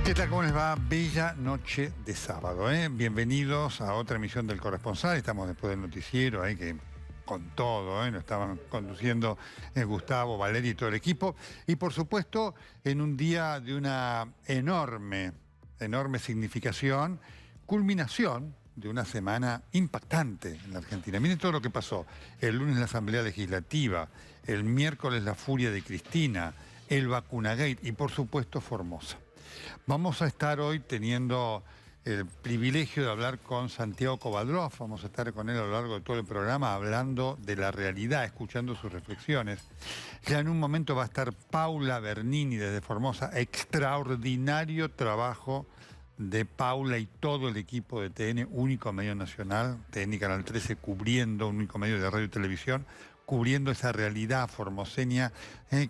¿Qué tal? ¿Cómo les va? Bella noche de sábado, ¿eh? Bienvenidos a otra emisión del Corresponsal. Estamos después del noticiero, ahí que con todo, ¿eh? Lo estaban conduciendo Gustavo, Valeria y todo el equipo. Y por supuesto, en un día de una enorme significación, culminación de una semana impactante en la Argentina. Miren todo lo que pasó. El lunes la Asamblea Legislativa, el miércoles la furia de Cristina, el Vacunagate y por supuesto Formosa. Vamos a estar hoy teniendo el privilegio de hablar con Santiago Kovadrov. Vamos a estar con él a lo largo de todo el programa hablando de la realidad, escuchando sus reflexiones. Ya en un momento va a estar Paula Bernini desde Formosa. Extraordinario trabajo de Paula y todo el equipo de TN, único medio nacional, TN Canal 13, cubriendo, único medio de radio y televisión, cubriendo esa realidad formoseña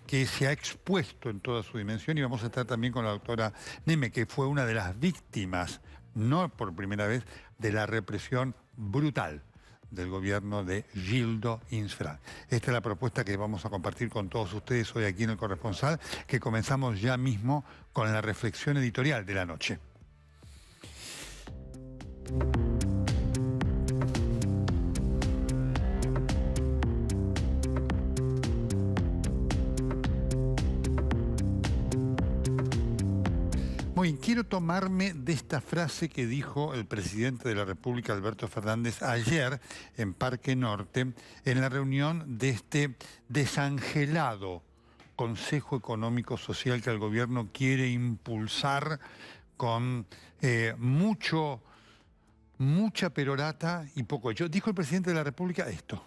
que se ha expuesto en toda su dimensión. Y vamos a estar también con la doctora Neme, que fue una de las víctimas, no por primera vez, de la represión brutal del gobierno de Gildo Insfrán. Esta es la propuesta que vamos a compartir con todos ustedes hoy aquí en El Corresponsal, que comenzamos ya mismo con la reflexión editorial de la noche. Muy bien, quiero tomarme de esta frase que dijo el presidente de la República, Alberto Fernández, ayer en Parque Norte, en la reunión de este desangelado Consejo Económico Social que el gobierno quiere impulsar con mucha perorata y poco hecho. Dijo el presidente de la República esto.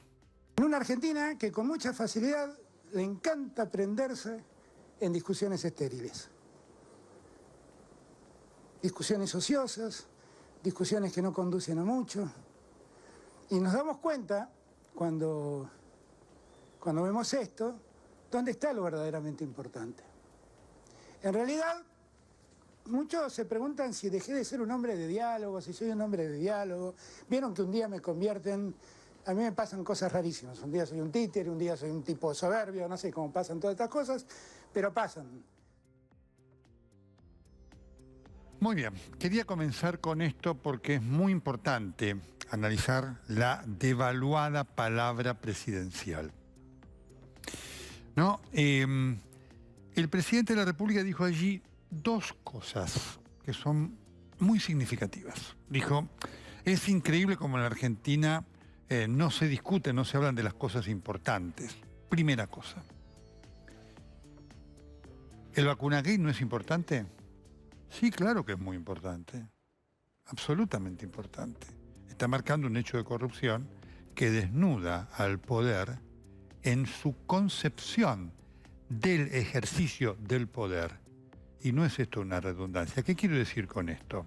En una Argentina que con mucha facilidad le encanta prenderse en discusiones estériles. Discusiones ociosas, discusiones que no conducen a mucho. Y nos damos cuenta, cuando vemos esto, dónde está lo verdaderamente importante. En realidad, muchos se preguntan si dejé de ser un hombre de diálogo, si soy un hombre de diálogo. Vieron que un día me convierten... A mí me pasan cosas rarísimas. Un día soy un títere, un día soy un tipo soberbio, no sé cómo pasan todas estas cosas, pero pasan. Muy bien, quería comenzar con esto porque es muy importante analizar la devaluada palabra presidencial. ¿No? El presidente de la República dijo allí dos cosas que son muy significativas. Dijo, es increíble como en la Argentina no se discute, no se hablan de las cosas importantes. Primera cosa. ¿El Vacunagate no es importante? Sí, claro que es muy importante, absolutamente importante. Está marcando un hecho de corrupción que desnuda al poder en su concepción del ejercicio del poder. Y no es esto una redundancia. ¿Qué quiero decir con esto?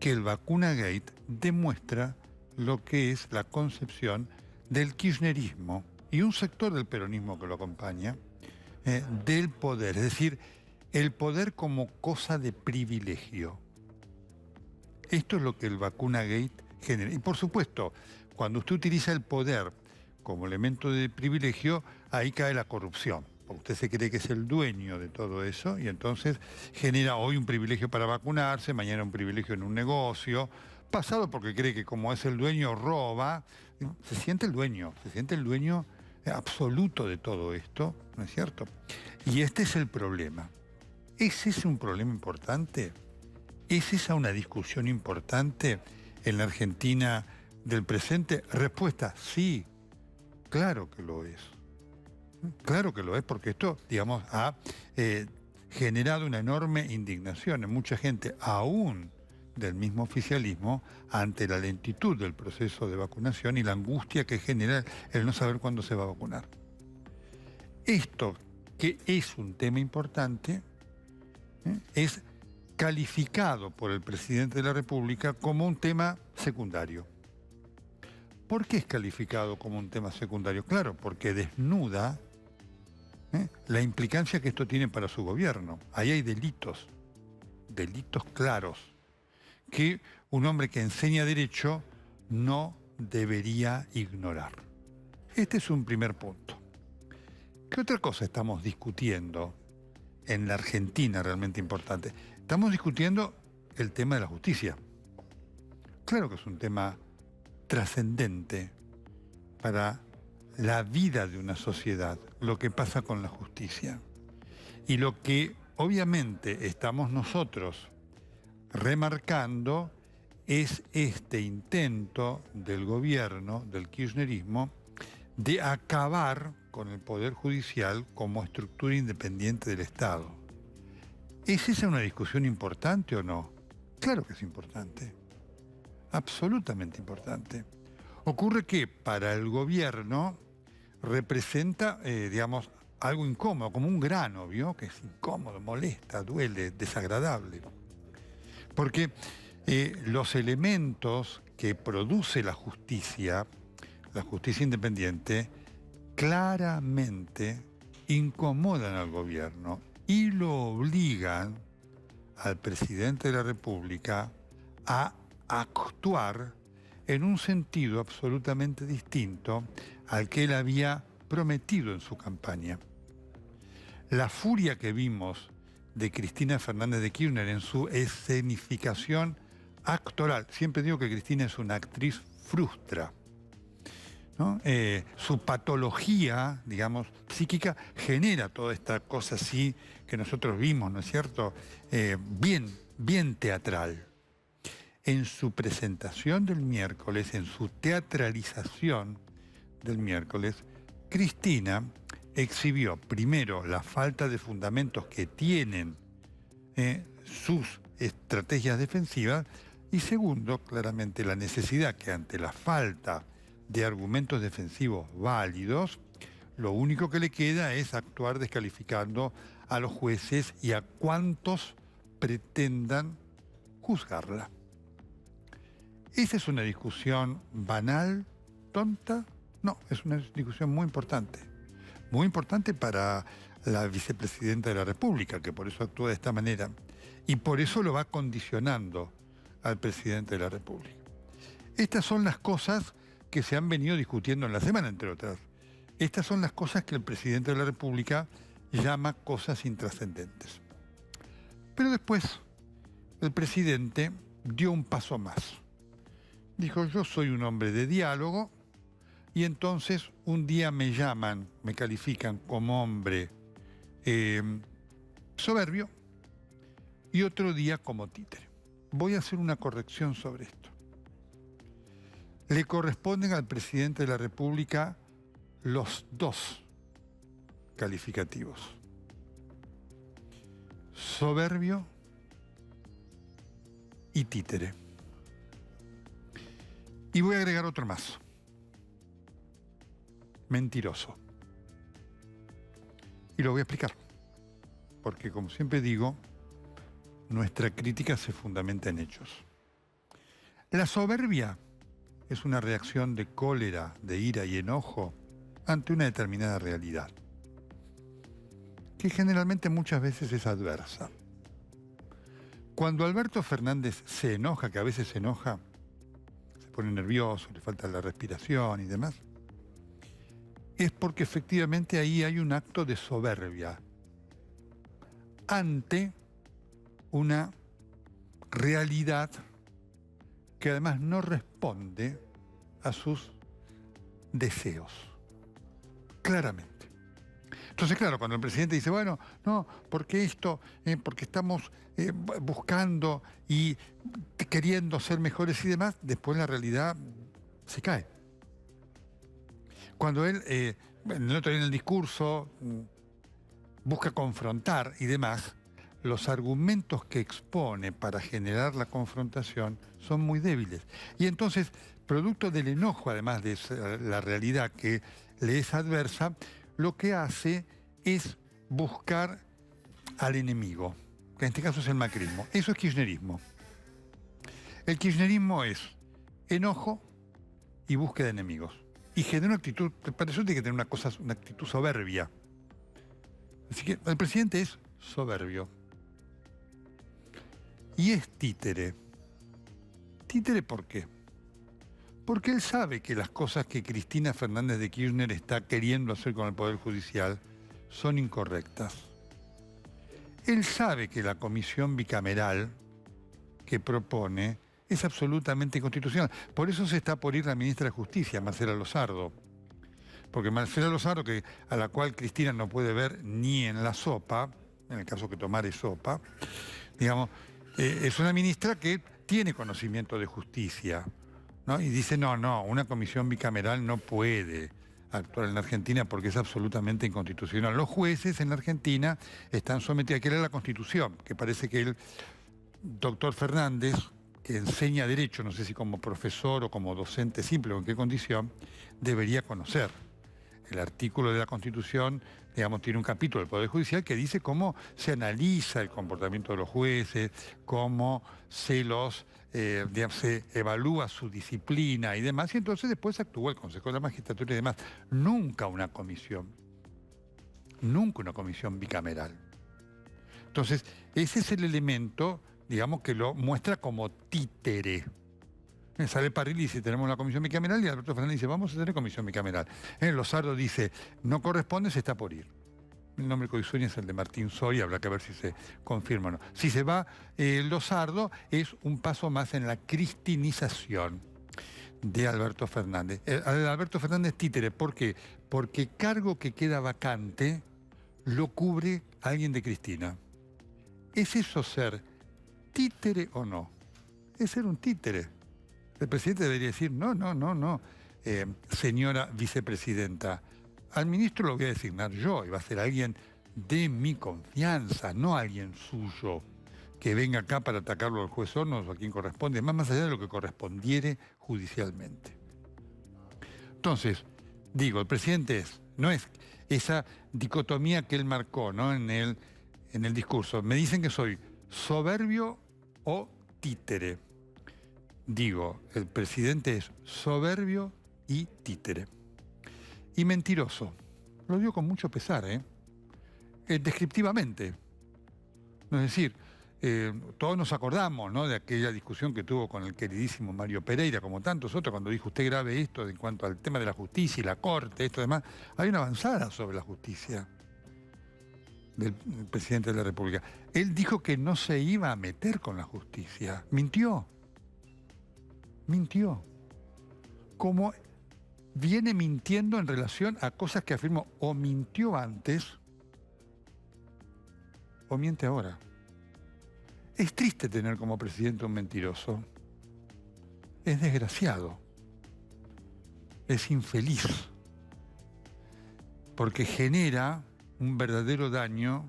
Que el Vacunagate demuestra lo que es la concepción del kirchnerismo y un sector del peronismo que lo acompaña, del poder, es decir, el poder como cosa de privilegio. Esto es lo que el Vacunagate genera. Y por supuesto, cuando usted utiliza el poder como elemento de privilegio, ahí cae la corrupción. Porque usted se cree que es el dueño de todo eso y entonces genera hoy un privilegio para vacunarse, mañana un privilegio en un negocio, pasado porque cree que como es el dueño roba. Se siente el dueño absoluto de todo esto, ¿no es cierto? Y este es el problema. ¿Es ese un problema importante? ¿Es esa una discusión importante en la Argentina del presente? Respuesta, sí, claro que lo es. Claro que lo es, porque esto, digamos, ha generado una enorme indignación en mucha gente, aún del mismo oficialismo, ante la lentitud del proceso de vacunación y la angustia que genera el no saber cuándo se va a vacunar. Esto, que es un tema importante, es calificado por el presidente de la República como un tema secundario. ¿Por qué es calificado como un tema secundario? Claro, porque desnuda La implicancia que esto tiene para su gobierno. Ahí hay delitos claros, que un hombre que enseña derecho no debería ignorar. Este es un primer punto. ¿Qué otra cosa estamos discutiendo en la Argentina realmente importante? Estamos discutiendo el tema de la justicia. Claro que es un tema trascendente para la vida de una sociedad, lo que pasa con la justicia. Y lo que obviamente estamos nosotros remarcando es este intento del gobierno, del kirchnerismo, de acabar con el Poder Judicial como estructura independiente del Estado. ¿Es esa una discusión importante o no? Claro que es importante, absolutamente importante. Ocurre que para el gobierno representa, digamos, algo incómodo, como un grano, ¿vio? Que es incómodo, molesta, duele, desagradable. Porque los elementos que produce la justicia independiente, claramente incomodan al gobierno y lo obligan al presidente de la República a actuar en un sentido absolutamente distinto al que él había prometido en su campaña. La furia que vimos de Cristina Fernández de Kirchner en su escenificación actoral, siempre digo que Cristina es una actriz frustra, ¿no? Su patología, digamos, psíquica, genera toda esta cosa así que nosotros vimos, ¿no es cierto? Bien teatral. En su presentación del miércoles, en su teatralización del miércoles, Cristina exhibió primero la falta de fundamentos que tienen sus estrategias defensivas y segundo, claramente, la necesidad que ante la falta de argumentos defensivos válidos, lo único que le queda es actuar descalificando a los jueces y a cuantos pretendan juzgarla. ¿Esa es una discusión banal, tonta? No, es una discusión muy importante para la vicepresidenta de la República, que por eso actúa de esta manera, y por eso lo va condicionando al presidente de la República. Estas son las cosas que se han venido discutiendo en la semana, entre otras. Estas son las cosas que el presidente de la República llama cosas intrascendentes. Pero después, el presidente dio un paso más. Dijo, yo soy un hombre de diálogo, y entonces un día me llaman, me califican como hombre soberbio, y otro día como títere. Voy a hacer una corrección sobre esto. Le corresponden al presidente de la República los dos calificativos: soberbio y títere. Y voy a agregar otro más: mentiroso. Y lo voy a explicar, porque como siempre digo, nuestra crítica se fundamenta en hechos. La soberbia es una reacción de cólera, de ira y enojo ante una determinada realidad, que generalmente muchas veces es adversa. Cuando Alberto Fernández se enoja, que a veces se enoja, se pone nervioso, le falta la respiración y demás, es porque efectivamente ahí hay un acto de soberbia ante una realidad que además no responde a sus deseos, claramente. Entonces, claro, cuando el presidente dice, bueno, no, porque esto, porque estamos buscando y queriendo ser mejores y demás, después la realidad se cae. Cuando él, en el otro día en el discurso, busca confrontar y demás, los argumentos que expone para generar la confrontación son muy débiles. Y entonces, producto del enojo, además de la realidad que le es adversa, lo que hace es buscar al enemigo, que en este caso es el macrismo. Eso es kirchnerismo. El kirchnerismo es enojo y búsqueda de enemigos. Y genera una actitud, para eso tiene que tener una actitud soberbia. Así que el presidente es soberbio. Y es títere. ¿Títere por qué? Porque él sabe que las cosas que Cristina Fernández de Kirchner está queriendo hacer con el Poder Judicial son incorrectas. Él sabe que la comisión bicameral que propone es absolutamente inconstitucional. Por eso se está por ir la ministra de Justicia, Marcela Lozardo. Porque Marcela Lozardo, a la cual Cristina no puede ver ni en la sopa, en el caso que tomare sopa, digamos, es una ministra que tiene conocimiento de justicia, ¿no? Y dice, no, una comisión bicameral no puede actuar en la Argentina porque es absolutamente inconstitucional. Los jueces en la Argentina están sometidos a querer la Constitución, que parece que el doctor Fernández, que enseña Derecho, no sé si como profesor o como docente simple o en qué condición, debería conocer. El artículo de la Constitución, digamos, tiene un capítulo del Poder Judicial que dice cómo se analiza el comportamiento de los jueces, cómo se evalúa su disciplina y demás, y entonces después actúa el Consejo de la Magistratura y demás. Nunca una comisión bicameral. Entonces, ese es el elemento, digamos, que lo muestra como títere. Sale Parrilli y dice, tenemos una comisión bicameral, y Alberto Fernández dice, vamos a tener comisión bicameral. Lozardo dice, no corresponde, se está por ir. El nombre que hoy sueña es el de Martín Soria, habrá que ver si se confirma o no. Si se va Lozardo, es un paso más en la cristinización de Alberto Fernández. Alberto Fernández títere, ¿por qué? Porque cargo que queda vacante lo cubre alguien de Cristina. ¿Es eso ser títere o no? Es ser un títere. El presidente debería decir, no, señora vicepresidenta, al ministro lo voy a designar yo, y va a ser alguien de mi confianza, no alguien suyo, que venga acá para atacarlo al juez Hornos o a quien corresponde, más allá de lo que correspondiere judicialmente. Entonces, digo, el presidente no es esa dicotomía que él marcó, ¿no?, en el discurso. Me dicen que soy soberbio o títere. Digo, el presidente es soberbio y títere. Y mentiroso. Lo digo con mucho pesar, descriptivamente. Es decir, todos nos acordamos, ¿no?, de aquella discusión que tuvo con el queridísimo Mario Pereira, como tantos otros, cuando dijo, usted grave esto en cuanto al tema de la justicia y la corte, esto demás. Hay una avanzada sobre la justicia del presidente de la República. Él dijo que no se iba a meter con la justicia. Mintió. Como viene mintiendo en relación a cosas que afirmó o mintió antes o miente ahora. Es triste tener como presidente un mentiroso. Es desgraciado. Es infeliz. Porque genera un verdadero daño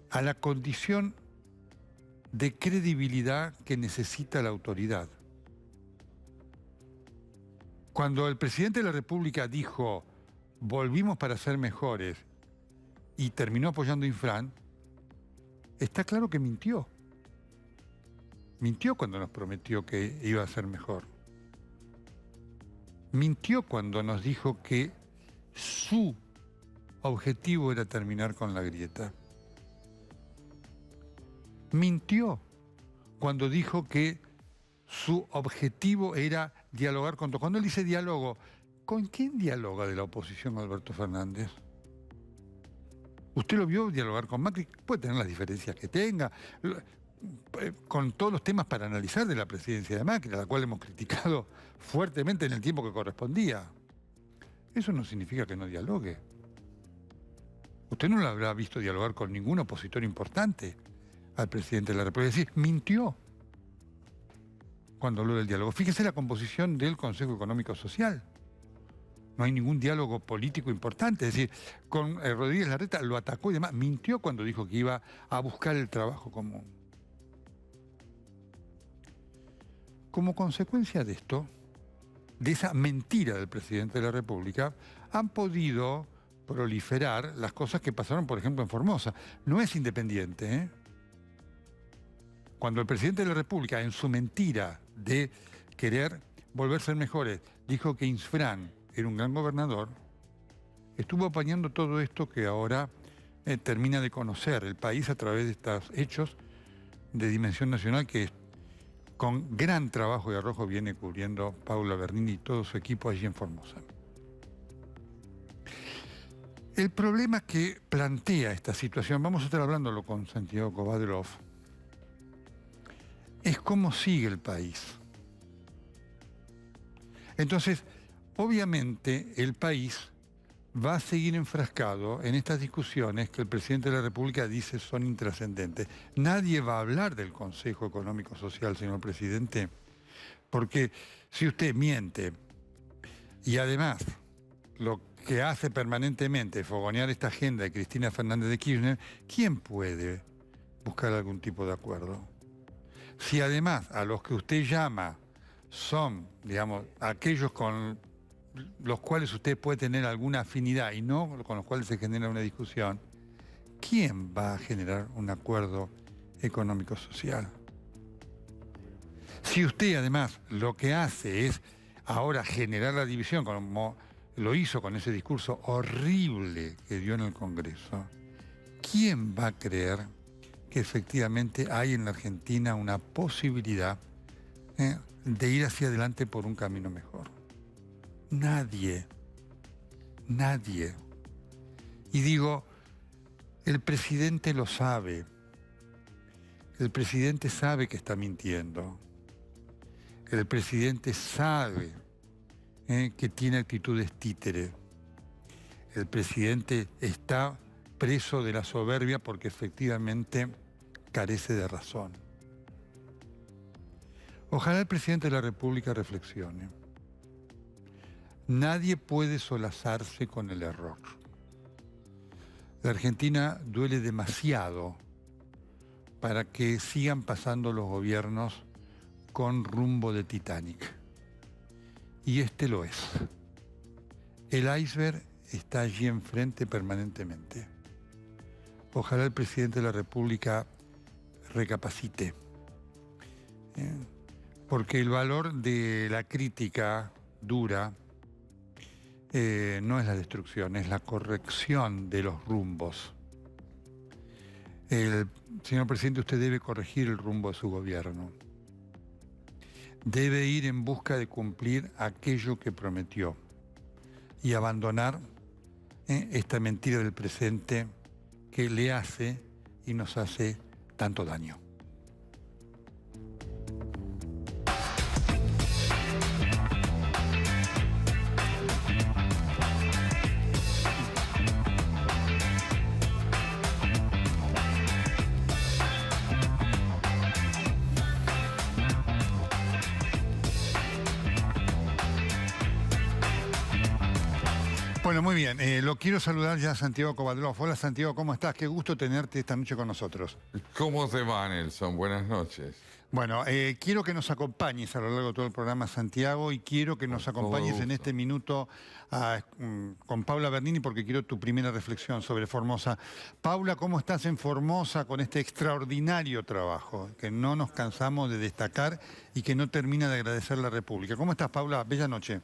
a la condición de credibilidad que necesita la autoridad. Cuando el presidente de la República dijo, volvimos para ser mejores, y terminó apoyando a Infran, está claro que mintió. Mintió cuando nos prometió que iba a ser mejor. Mintió cuando nos dijo que su objetivo era terminar con la grieta. Mintió cuando dijo que su objetivo era dialogar con todos. Cuando él dice diálogo, ¿con quién dialoga de la oposición Alberto Fernández? ¿Usted lo vio dialogar con Macri? Puede tener las diferencias que tenga, con todos los temas para analizar de la presidencia de Macri, a la cual hemos criticado fuertemente en el tiempo que correspondía. Eso no significa que no dialogue. Usted no lo habrá visto dialogar con ningún opositor importante al presidente de la República. Es decir, mintió cuando habló del diálogo. Fíjese la composición del Consejo Económico Social. No hay ningún diálogo político importante. Es decir, con Rodríguez Larreta lo atacó y demás. Mintió cuando dijo que iba a buscar el trabajo común. Como consecuencia de esto, de esa mentira del presidente de la República, han podido proliferar las cosas que pasaron, por ejemplo, en Formosa. No es independiente, ¿eh? Cuando el presidente de la República, en su mentira de querer volver a ser mejores, dijo que Infran era un gran gobernador, estuvo apañando todo esto que ahora termina de conocer el país a través de estos hechos de dimensión nacional que con gran trabajo y arrojo viene cubriendo Paula Bernini y todo su equipo allí en Formosa. El problema que plantea esta situación, vamos a estar hablándolo con Santiago Kovadlov, es cómo sigue el país. Entonces, obviamente, el país va a seguir enfrascado en estas discusiones que el presidente de la República dice son intrascendentes. Nadie va a hablar del Consejo Económico Social, señor presidente, porque si usted miente y además lo que hace permanentemente fogonear esta agenda de Cristina Fernández de Kirchner, ¿quién puede buscar algún tipo de acuerdo? Si además a los que usted llama son, digamos, aquellos con los cuales usted puede tener alguna afinidad y no con los cuales se genera una discusión, ¿quién va a generar un acuerdo económico-social? Si usted además lo que hace es ahora generar la división, como lo hizo con ese discurso horrible que dio en el Congreso, ¿quién va a creer que efectivamente hay en la Argentina una posibilidad de ir hacia adelante por un camino mejor? Nadie. Nadie. Y digo, el presidente lo sabe. El presidente sabe que está mintiendo. El presidente sabe que tiene actitudes títere. El presidente está preso de la soberbia porque efectivamente carece de razón. Ojalá el presidente de la República reflexione. Nadie puede solazarse con el error. La Argentina duele demasiado para que sigan pasando los gobiernos con rumbo de Titanic. Y este lo es. El iceberg está allí enfrente permanentemente. Ojalá el presidente de la República recapacite. Porque el valor de la crítica dura no es la destrucción, es la corrección de los rumbos. Señor presidente, usted debe corregir el rumbo de su gobierno. Debe ir en busca de cumplir aquello que prometió y abandonar esta mentira del presente que le hace y nos hace tanto daño. Bueno, muy bien. Lo quiero saludar ya a Santiago Kovadlov. Hola, Santiago, ¿cómo estás? Qué gusto tenerte esta noche con nosotros. ¿Cómo te va, Nelson? Buenas noches. Bueno, quiero que nos acompañes a lo largo de todo el programa, Santiago, y quiero que nos acompañes en este minuto con Paula Bernini, porque quiero tu primera reflexión sobre Formosa. Paula, ¿cómo estás en Formosa con este extraordinario trabajo que no nos cansamos de destacar y que no termina de agradecer la República? ¿Cómo estás, Paula? Bella noche.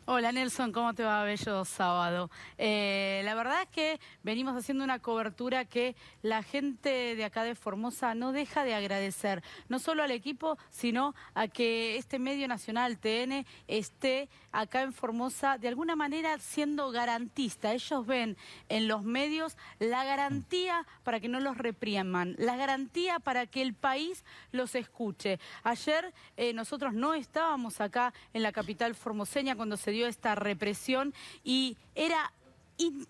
Hola Nelson, ¿cómo te va? Bello sábado. La verdad es que venimos haciendo una cobertura que la gente de acá de Formosa no deja de agradecer, no solo al equipo, sino a que este medio nacional, TN, esté acá en Formosa de alguna manera siendo garantista. Ellos ven en los medios la garantía para que no los repriman, la garantía para que el país los escuche. Ayer nosotros no estábamos acá en la capital formoseña cuando se dio esta represión y era,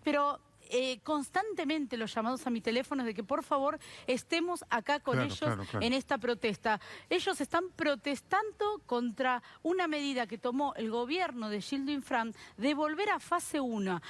pero constantemente los llamados a mi teléfono de que por favor estemos acá con ellos en esta protesta. Ellos están protestando contra una medida que tomó el gobierno de Gildo Infran de volver a fase 1.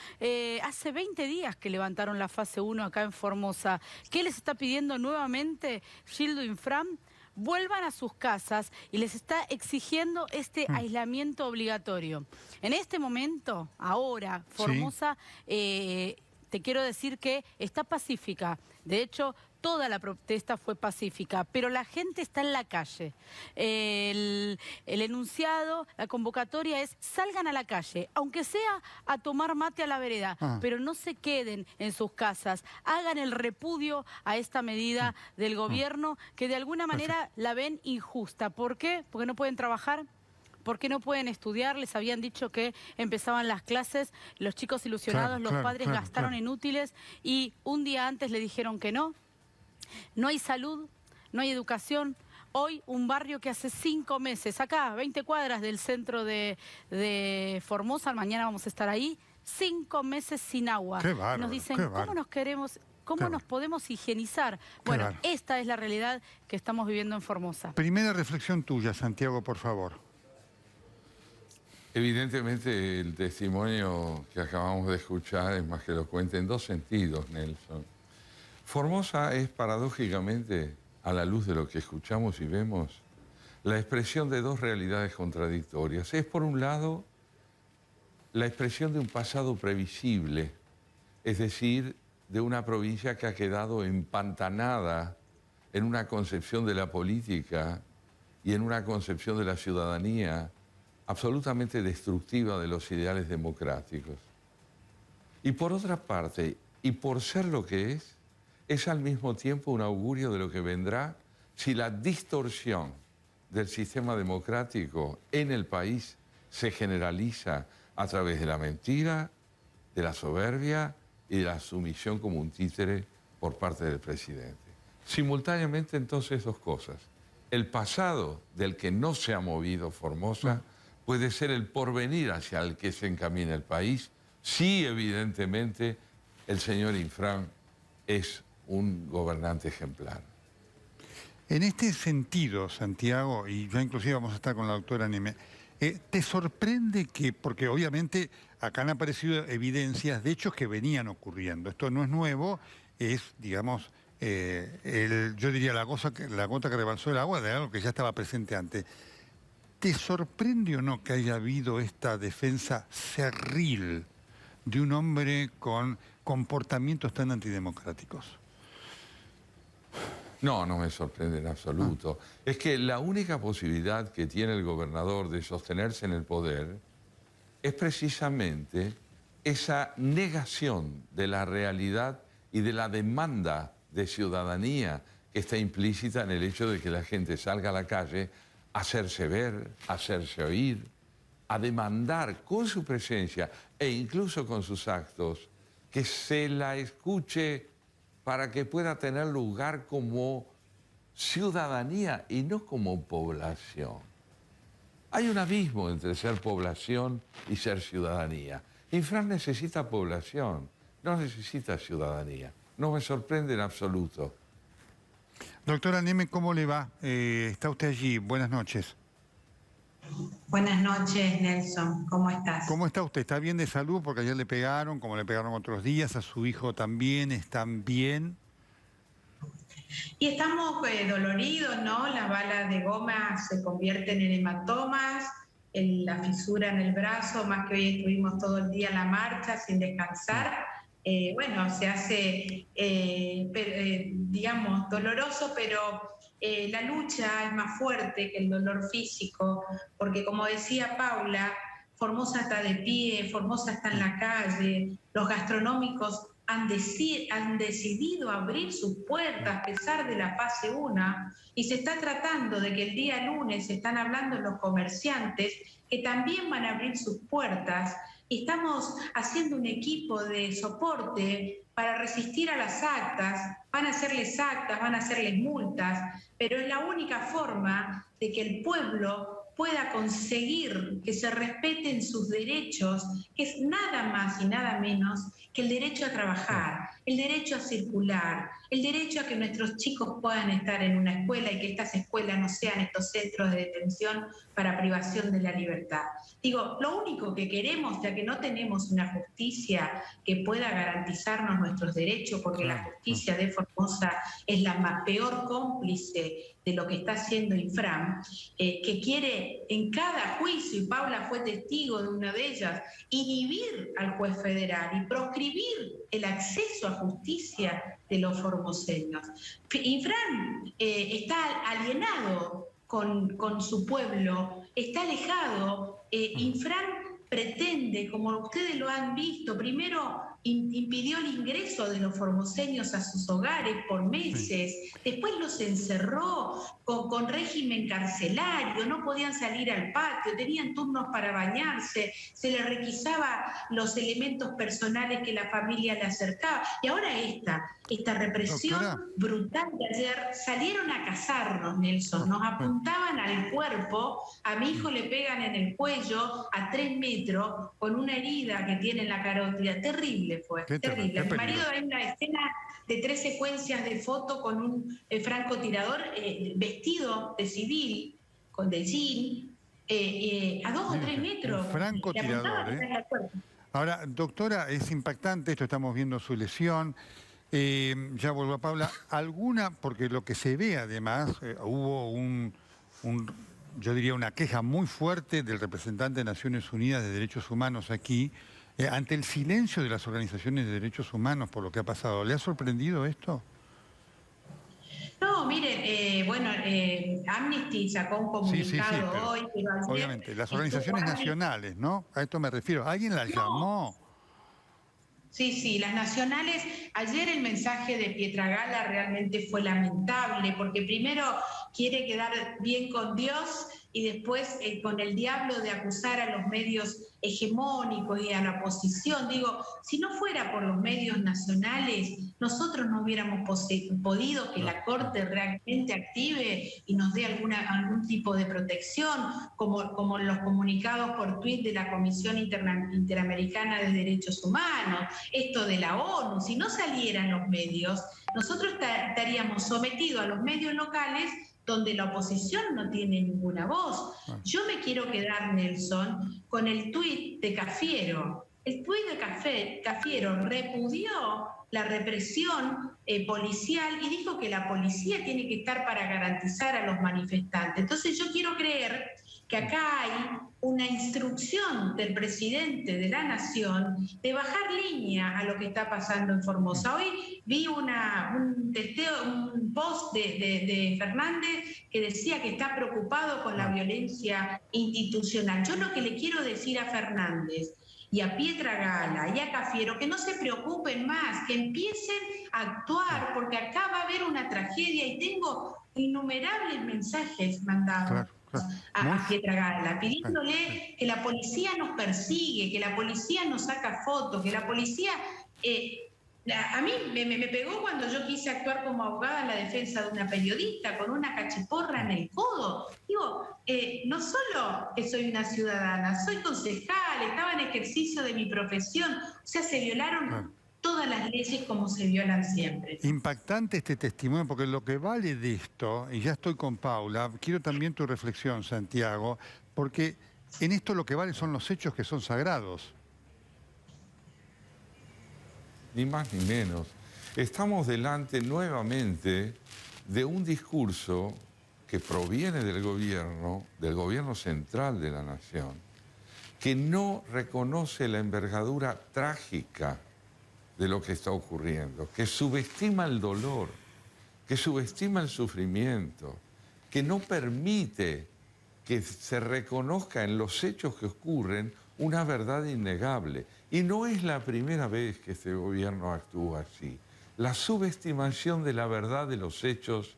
Hace 20 días que levantaron la fase 1 acá en Formosa. ¿Qué les está pidiendo nuevamente Gildo Infran? Vuelvan a sus casas y les está exigiendo este aislamiento obligatorio. En este momento, ahora, Formosa, te quiero decir que está pacífica. De hecho, toda la protesta fue pacífica, pero la gente está en la calle. El enunciado, la convocatoria es salgan a la calle, aunque sea a tomar mate a la vereda, pero no se queden en sus casas, hagan el repudio a esta medida del gobierno que de alguna manera la ven injusta. ¿Por qué? Porque no pueden trabajar. ¿Por qué no pueden estudiar? Les habían dicho que empezaban las clases, los chicos ilusionados, los padres gastaron en útiles y un día antes le dijeron que no. No hay salud, no hay educación. Hoy un barrio que hace 5 meses, acá, 20 cuadras del centro de Formosa, mañana vamos a estar ahí, 5 meses sin agua. Qué bárbaro, nos dicen, qué ¿cómo nos queremos? ¿Cómo nos podemos higienizar? Bueno, bárbaro. esta es la realidad que estamos viviendo en Formosa. Primera reflexión tuya, Santiago, por favor. Evidentemente el testimonio que acabamos de escuchar es más que elocuente en 2 sentidos, Nelson. Formosa es paradójicamente, a la luz de lo que escuchamos y vemos, la expresión de 2 realidades contradictorias. Es por un lado la expresión de un pasado previsible, es decir, de una provincia que ha quedado empantanada en una concepción de la política y en una concepción de la ciudadanía absolutamente destructiva de los ideales democráticos. Y por otra parte, y por ser lo que es al mismo tiempo un augurio de lo que vendrá si la distorsión del sistema democrático en el país se generaliza a través de la mentira, de la soberbia y de la sumisión como un títere por parte del presidente. Simultáneamente, entonces, 2 cosas. El pasado del que no se ha movido Formosa puede ser el porvenir hacia el que se encamina el país, si evidentemente el señor Infran es un gobernante ejemplar. En este sentido, Santiago, y ya inclusive vamos a estar con la doctora Neme, ¿te sorprende que, porque obviamente acá han aparecido evidencias de hechos que venían ocurriendo, esto no es nuevo, es, digamos, yo diría la gota que rebalsó el agua de algo que ya estaba presente antes. ¿Te sorprende o no que haya habido esta defensa cerril de un hombre con comportamientos tan antidemocráticos? No, no me sorprende en absoluto. Es que la única posibilidad que tiene el gobernador de sostenerse en el poder es precisamente esa negación de la realidad y de la demanda de ciudadanía que está implícita en el hecho de que la gente salga a la calle a hacerse ver, a hacerse oír, a demandar con su presencia e incluso con sus actos que se la escuche para que pueda tener lugar como ciudadanía y no como población. Hay un abismo entre ser población y ser ciudadanía. Infran necesita población, no necesita ciudadanía. No me sorprende en absoluto. Doctora Neme, ¿cómo le va? Está usted allí. Buenas noches. Buenas noches, Nelson. ¿Cómo estás? ¿Cómo está usted? ¿Está bien de salud? Porque ayer le pegaron, como le pegaron otros días, a su hijo también. ¿Están bien? Y estamos doloridos, ¿no? Las balas de goma se convierten en hematomas, la fisura en el brazo, más que hoy estuvimos todo el día en la marcha sin descansar. Bueno, se hace, digamos, doloroso, pero la lucha es más fuerte que el dolor físico, porque como decía Paula, Formosa está de pie, Formosa está en la calle, los gastronómicos han decidido abrir sus puertas a pesar de la fase 1 y se está tratando de que el día lunes se están hablando los comerciantes que también van a abrir sus puertas. Estamos haciendo un equipo de soporte para resistir a las actas, van a hacerles actas, van a hacerles multas, pero es la única forma de que el pueblo pueda conseguir que se respeten sus derechos, que es nada más y nada menos que el derecho a trabajar, el derecho a circular, el derecho a que nuestros chicos puedan estar en una escuela y que estas escuelas no sean estos centros de detención para privación de la libertad. Digo, lo único que queremos, ya que no tenemos una justicia que pueda garantizarnos nuestros derechos, porque la justicia de Formosa es la peor cómplice de lo que está haciendo Infran, que quiere en cada juicio, y Paula fue testigo de una de ellas, inhibir al juez federal y proscribir proscribir el acceso a justicia de los formoseños. Infran está alienado con su pueblo, está alejado. Infran pretende, como ustedes lo han visto, primero impidió el ingreso de los formoseños a sus hogares por meses, después los encerró con régimen carcelario, no podían salir al patio, tenían turnos para bañarse, se les requisaba los elementos personales que la familia le acercaba. Y ahora esta represión brutal de ayer, salieron a cazarnos, Nelson, nos apuntaban al cuerpo, a mi hijo le pegan en el cuello a 3 metros con una herida que tiene en la carótida, terrible fue, terrible. A mi marido hay una escena de 3 secuencias de foto con un francotirador vestido de civil, de jean, a 2 o 3 metros. Un francotirador, Ahora, doctora, es impactante esto, estamos viendo su lesión. Ya vuelvo a Paula. Porque lo que se ve además, hubo yo diría una queja muy fuerte del representante de Naciones Unidas de Derechos Humanos aquí, ante el silencio de las organizaciones de derechos humanos por lo que ha pasado. ¿Le ha sorprendido esto? No, miren, Amnesty sacó un comunicado hoy. Pero ayer, obviamente, las organizaciones nacionales, ¿no? A esto me refiero. ¿Alguien las llamó? Sí, las nacionales. Ayer el mensaje de Pietragala realmente fue lamentable, porque primero quiere quedar bien con Dios y después con el diablo de acusar a los medios hegemónicos y a la oposición. Digo, si no fuera por los medios nacionales, nosotros no hubiéramos podido que la Corte realmente active y nos dé algún tipo de protección, como los comunicados por tuit de la Comisión Interamericana de Derechos Humanos, esto de la ONU. Si no salieran los medios, nosotros estaríamos sometidos a los medios locales donde la oposición no tiene ninguna voz. Yo me quiero quedar, Nelson, con el tuit de Cafiero. El tuit de Cafiero repudió la represión policial y dijo que la policía tiene que estar para garantizar a los manifestantes. Entonces yo quiero creer que acá hay una instrucción del presidente de la Nación de bajar línea a lo que está pasando en Formosa. Hoy vi un post de Fernández que decía que está preocupado con la violencia institucional. Yo lo que le quiero decir a Fernández y a Pietragala y a Cafiero, que no se preocupen más, que empiecen a actuar, porque acá va a haber una tragedia y tengo innumerables mensajes mandados a Pietragala, pidiéndole que la policía nos persigue, que la policía nos saca fotos, que la policía... a mí me pegó cuando yo quise actuar como abogada en la defensa de una periodista con una cachiporra en el codo. Digo, no solo que soy una ciudadana, soy concejal, estaba en ejercicio de mi profesión. O sea, se violaron todas las leyes como se violan siempre. Impactante este testimonio, porque lo que vale de esto, y ya estoy con Paula, quiero también tu reflexión, Santiago, porque en esto lo que vale son los hechos que son sagrados. Ni más ni menos. Estamos delante nuevamente de un discurso que proviene del gobierno central de la nación, que no reconoce la envergadura trágica de lo que está ocurriendo, que subestima el dolor, que subestima el sufrimiento, que no permite que se reconozca en los hechos que ocurren una verdad innegable. Y no es la primera vez que este gobierno actúa así. La subestimación de la verdad de los hechos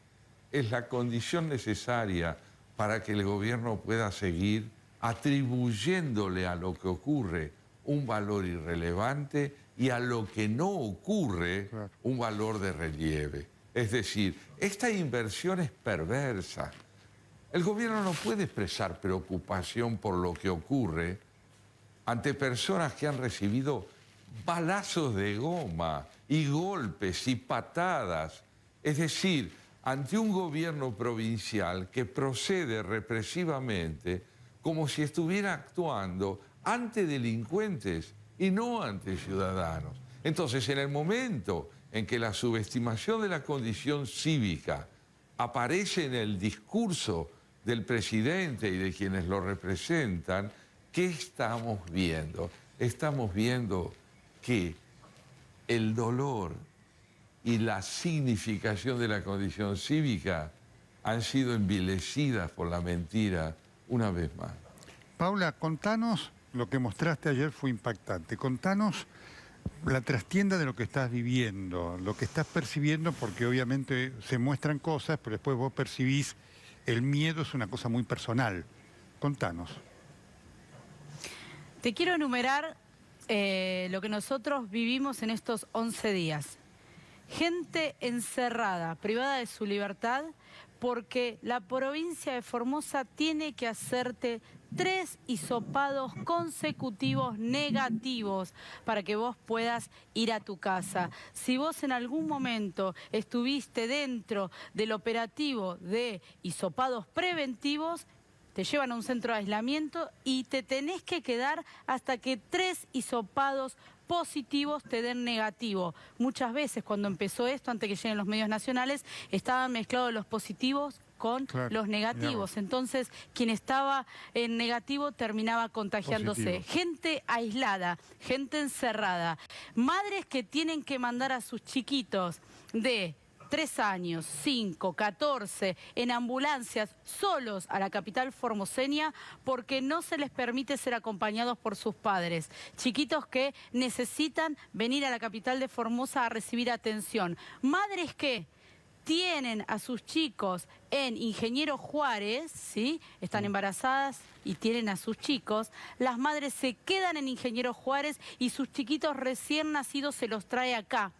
es la condición necesaria para que el gobierno pueda seguir atribuyéndole a lo que ocurre un valor irrelevante y a lo que no ocurre un valor de relieve. Es decir, esta inversión es perversa. El gobierno no puede expresar preocupación por lo que ocurre ante personas que han recibido balazos de goma y golpes y patadas. Es decir, ante un gobierno provincial que procede represivamente como si estuviera actuando ante delincuentes y no ante ciudadanos. Entonces, en el momento en que la subestimación de la condición cívica aparece en el discurso del presidente y de quienes lo representan, ¿qué estamos viendo? Estamos viendo que el dolor y la significación de la condición cívica han sido envilecidas por la mentira una vez más. Paula, contanos, lo que mostraste ayer fue impactante. Contanos la trastienda de lo que estás viviendo, lo que estás percibiendo, porque obviamente se muestran cosas, pero después vos percibís el miedo, es una cosa muy personal. Contanos. Te quiero enumerar lo que nosotros vivimos en estos 11 días. Gente encerrada, privada de su libertad, porque la provincia de Formosa tiene que hacerte 3 hisopados consecutivos negativos para que vos puedas ir a tu casa. Si vos en algún momento estuviste dentro del operativo de hisopados preventivos, te llevan a un centro de aislamiento y te tenés que quedar hasta que 3 hisopados positivos te den negativo. Muchas veces cuando empezó esto, antes que lleguen los medios nacionales, estaban mezclados los positivos con los negativos. Entonces, quien estaba en negativo terminaba contagiándose. Positivo. Gente aislada, gente encerrada, madres que tienen que mandar a sus chiquitos de 3 años, 5, 14, en ambulancias, solos a la capital formoseña, porque no se les permite ser acompañados por sus padres. Chiquitos que necesitan venir a la capital de Formosa a recibir atención. Madres que tienen a sus chicos en Ingeniero Juárez, ¿sí? Están embarazadas y tienen a sus chicos. Las madres se quedan en Ingeniero Juárez y sus chiquitos recién nacidos se los trae acá,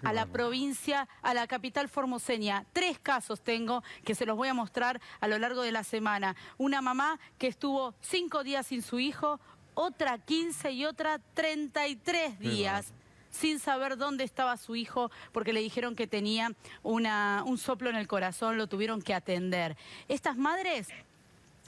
a la provincia, a la capital formoseña. 3 casos tengo que se los voy a mostrar a lo largo de la semana. Una mamá que estuvo 5 días sin su hijo, otra 15 y otra 33 días sin saber dónde estaba su hijo porque le dijeron que tenía un soplo en el corazón, lo tuvieron que atender. Estas madres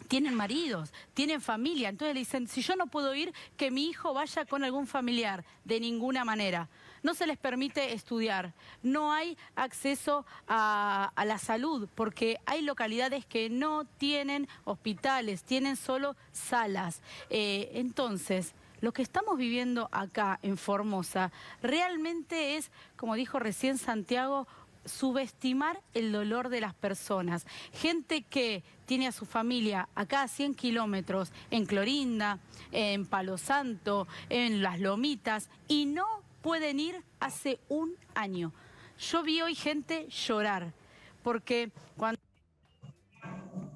tienen maridos, tienen familia, entonces le dicen, si yo no puedo ir, que mi hijo vaya con algún familiar, de ninguna manera. No se les permite estudiar, no hay acceso a la salud, porque hay localidades que no tienen hospitales, tienen solo salas. Entonces, lo que estamos viviendo acá en Formosa realmente es, como dijo recién Santiago, subestimar el dolor de las personas. Gente que tiene a su familia acá a 100 kilómetros, en Clorinda, en Palo Santo, en Las Lomitas, y no pueden ir hace 1 año. Yo vi hoy gente llorar, porque cuando...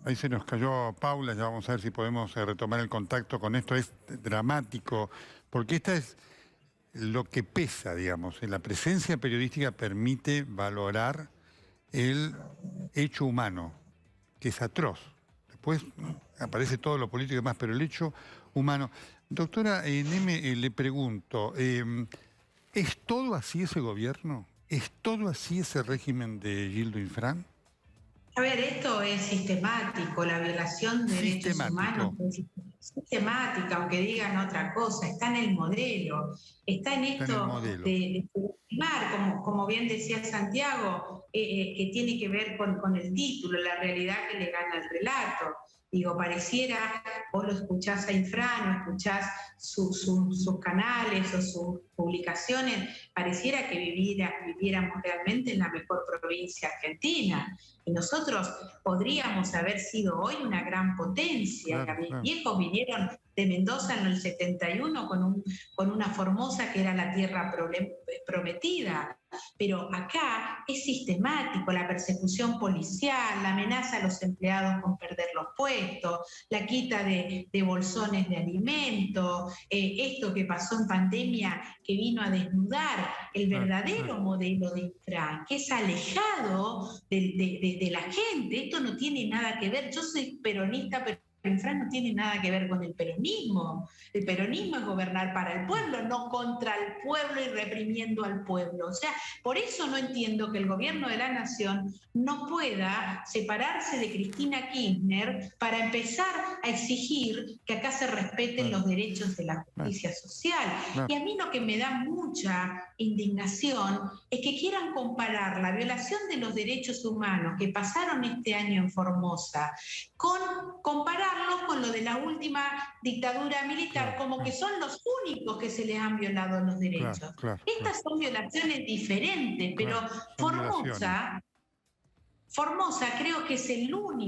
Ahí se nos cayó Paula, ya vamos a ver si podemos retomar el contacto con esto. Es dramático, porque esta es lo que pesa, digamos. La presencia periodística permite valorar el hecho humano, que es atroz. Después aparece todo lo político y demás, pero el hecho humano... Doctora Neme, le pregunto, ¿es todo así ese gobierno? ¿Es todo así ese régimen de Gildo Infran? A ver, esto es sistemático, la violación de derechos humanos es sistemática, aunque digan otra cosa, está en el modelo, está en esto de subestimar, como bien decía Santiago, que tiene que ver con el título, la realidad que le gana el relato. Digo, pareciera, vos lo escuchás a Infran o escuchás sus canales o sus publicaciones, pareciera que viviéramos realmente en la mejor provincia argentina. Y nosotros podríamos haber sido hoy una gran potencia. Claro, Mis claro. viejos vinieron de Mendoza en el 71 con una Formosa que era la tierra prometida. Pero acá es sistemático la persecución policial, la amenaza a los empleados con perder los puestos, la quita de bolsones de alimento, esto que pasó en pandemia que vino a desnudar el verdadero modelo de Infran, que es alejado de la gente. Esto no tiene nada que ver. Yo soy peronista, pero Infran no tiene nada que ver con el peronismo. El peronismo es gobernar para el pueblo, no contra el pueblo y reprimiendo al pueblo. O sea, por eso no entiendo que el gobierno de la nación no pueda separarse de Cristina Kirchner para empezar a exigir que acá se respeten los derechos de la justicia social. Y a mí lo que me da mucha indignación es que quieran comparar la violación de los derechos humanos que pasaron este año en Formosa con compararla compararlos con lo de la última dictadura militar, como que son los únicos que se les han violado los derechos. Estas son violaciones diferentes, pero Formosa creo que es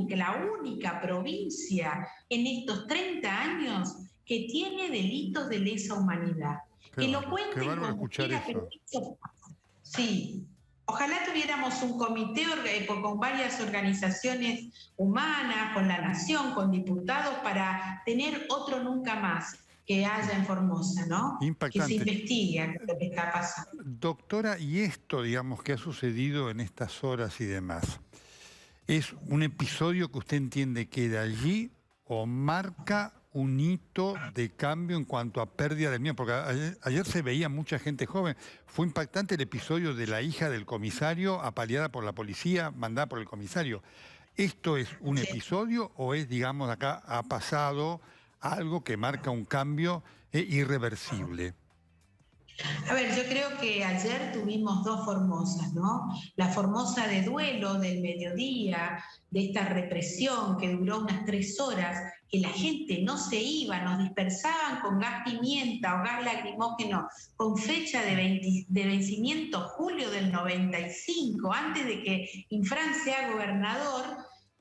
la única provincia en estos 30 años que tiene delitos de lesa humanidad. Que lo cuenten como quiera, pero eso pasa. Sí. Ojalá tuviéramos un comité con varias organizaciones humanas, con la Nación, con diputados, para tener otro nunca más que haya en Formosa, ¿no? Impactante. Que se investigue lo que está pasando. Doctora, y esto, digamos, que ha sucedido en estas horas y demás, ¿es un episodio que usted entiende que de allí o marca un hito de cambio en cuanto a pérdida del miedo? Porque ayer se veía mucha gente joven. Fue impactante el episodio de la hija del comisario apaleada por la policía, mandada por el comisario. ¿Esto es un episodio o es, digamos, acá ha pasado algo que marca un cambio irreversible? A ver, yo creo que ayer tuvimos dos Formosas, ¿no? La Formosa de duelo del mediodía, de esta represión que duró unas 3 horas, que la gente no se iba, nos dispersaban con gas pimienta o gas lacrimógeno con fecha de vencimiento julio del 95, antes de que Infran sea gobernador,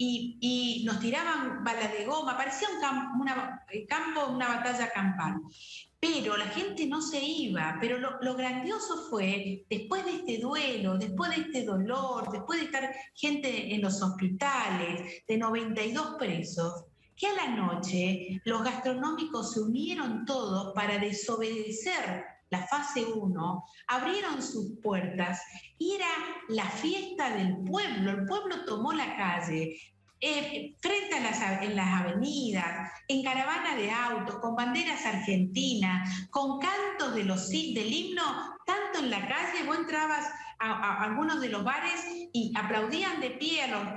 y nos tiraban balas de goma, parecía una batalla campal. Pero la gente no se iba, pero lo grandioso fue, después de este duelo, después de este dolor, después de estar gente en los hospitales, de 92 presos, que a la noche los gastronómicos se unieron todos para desobedecer la fase 1, abrieron sus puertas y era la fiesta del pueblo. El pueblo tomó la calle, frente en las avenidas, en caravana de autos, con banderas argentinas, con cantos del himno, tanto en la calle. Vos entrabas a algunos de los bares y aplaudían de pie a los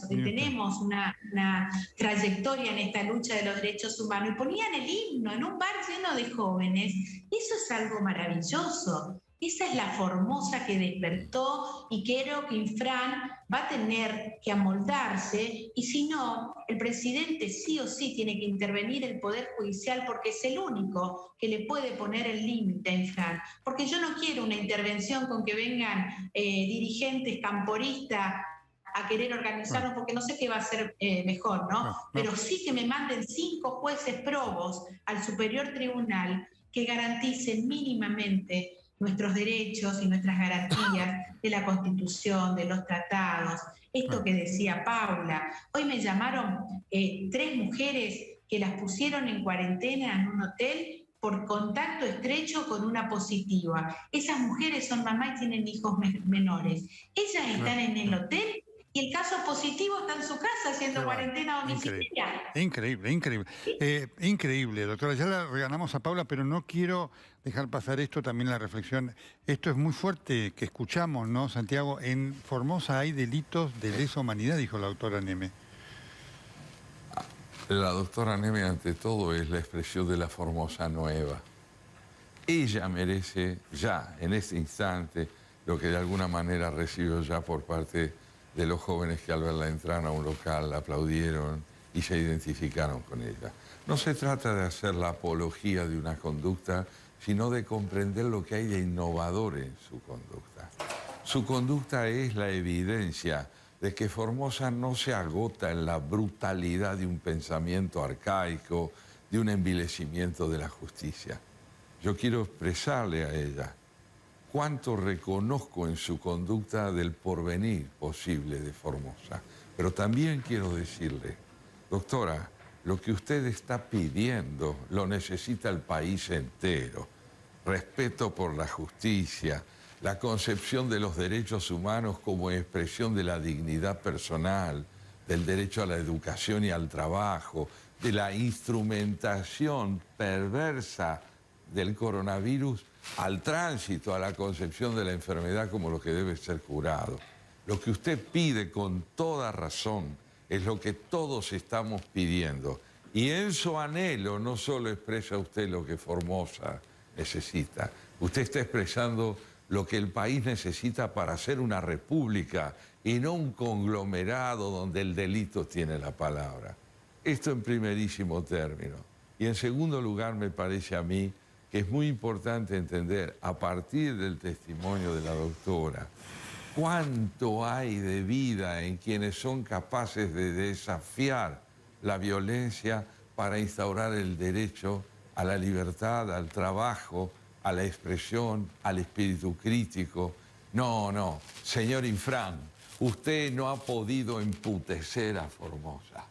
que tenemos una trayectoria en esta lucha de los derechos humanos, y ponían el himno en un bar lleno de jóvenes. Eso es algo maravilloso. Esa es la Formosa que despertó, y creo que Infran va a tener que amoldarse, y si no, el presidente sí o sí tiene que intervenir el Poder Judicial, porque es el único que le puede poner el límite a Infran. Porque yo no quiero una intervención con que vengan dirigentes camporistas a querer organizarnos, porque no sé qué va a ser mejor, ¿no? Pero sí que me manden 5 jueces probos al Superior Tribunal que garanticen mínimamente nuestros derechos y nuestras garantías de la Constitución, de los tratados. Esto que decía Paula. Hoy me llamaron 3 mujeres que las pusieron en cuarentena en un hotel por contacto estrecho con una positiva. Esas mujeres son mamás y tienen hijos menores. Ellas están en el hotel y el caso positivo está en su casa haciendo cuarentena domiciliaria. Increíble. Increíble, doctora. Ya la regalamos a Paula, pero no quiero dejar pasar esto, también la reflexión. Esto es muy fuerte que escuchamos, ¿no, Santiago? En Formosa hay delitos de lesa humanidad, dijo la doctora Neme. La doctora Neme, ante todo, es la expresión de la Formosa nueva. Ella merece ya, en este instante, lo que de alguna manera recibió ya por parte de los jóvenes que al verla entrar a un local la aplaudieron y se identificaron con ella. No se trata de hacer la apología de una conducta, sino de comprender lo que hay de innovador en su conducta. Su conducta es la evidencia de que Formosa no se agota en la brutalidad de un pensamiento arcaico, de un envilecimiento de la justicia. Yo quiero expresarle a ella cuánto reconozco en su conducta del porvenir posible de Formosa. Pero también quiero decirle, doctora, lo que usted está pidiendo lo necesita el país entero. Respeto por la justicia, la concepción de los derechos humanos como expresión de la dignidad personal, del derecho a la educación y al trabajo, de la instrumentación perversa del coronavirus al tránsito, a la concepción de la enfermedad como lo que debe ser curado. Lo que usted pide con toda razón es lo que todos estamos pidiendo. Y en su anhelo no solo expresa usted lo que Formosa necesita, usted está expresando lo que el país necesita para ser una república y no un conglomerado donde el delito tiene la palabra. Esto en primerísimo término. Y en segundo lugar, me parece a mí que es muy importante entender, a partir del testimonio de la doctora, cuánto hay de vida en quienes son capaces de desafiar la violencia para instaurar el derecho a la libertad, al trabajo, a la expresión, al espíritu crítico. No, señor Infran, usted no ha podido emputecer a Formosa.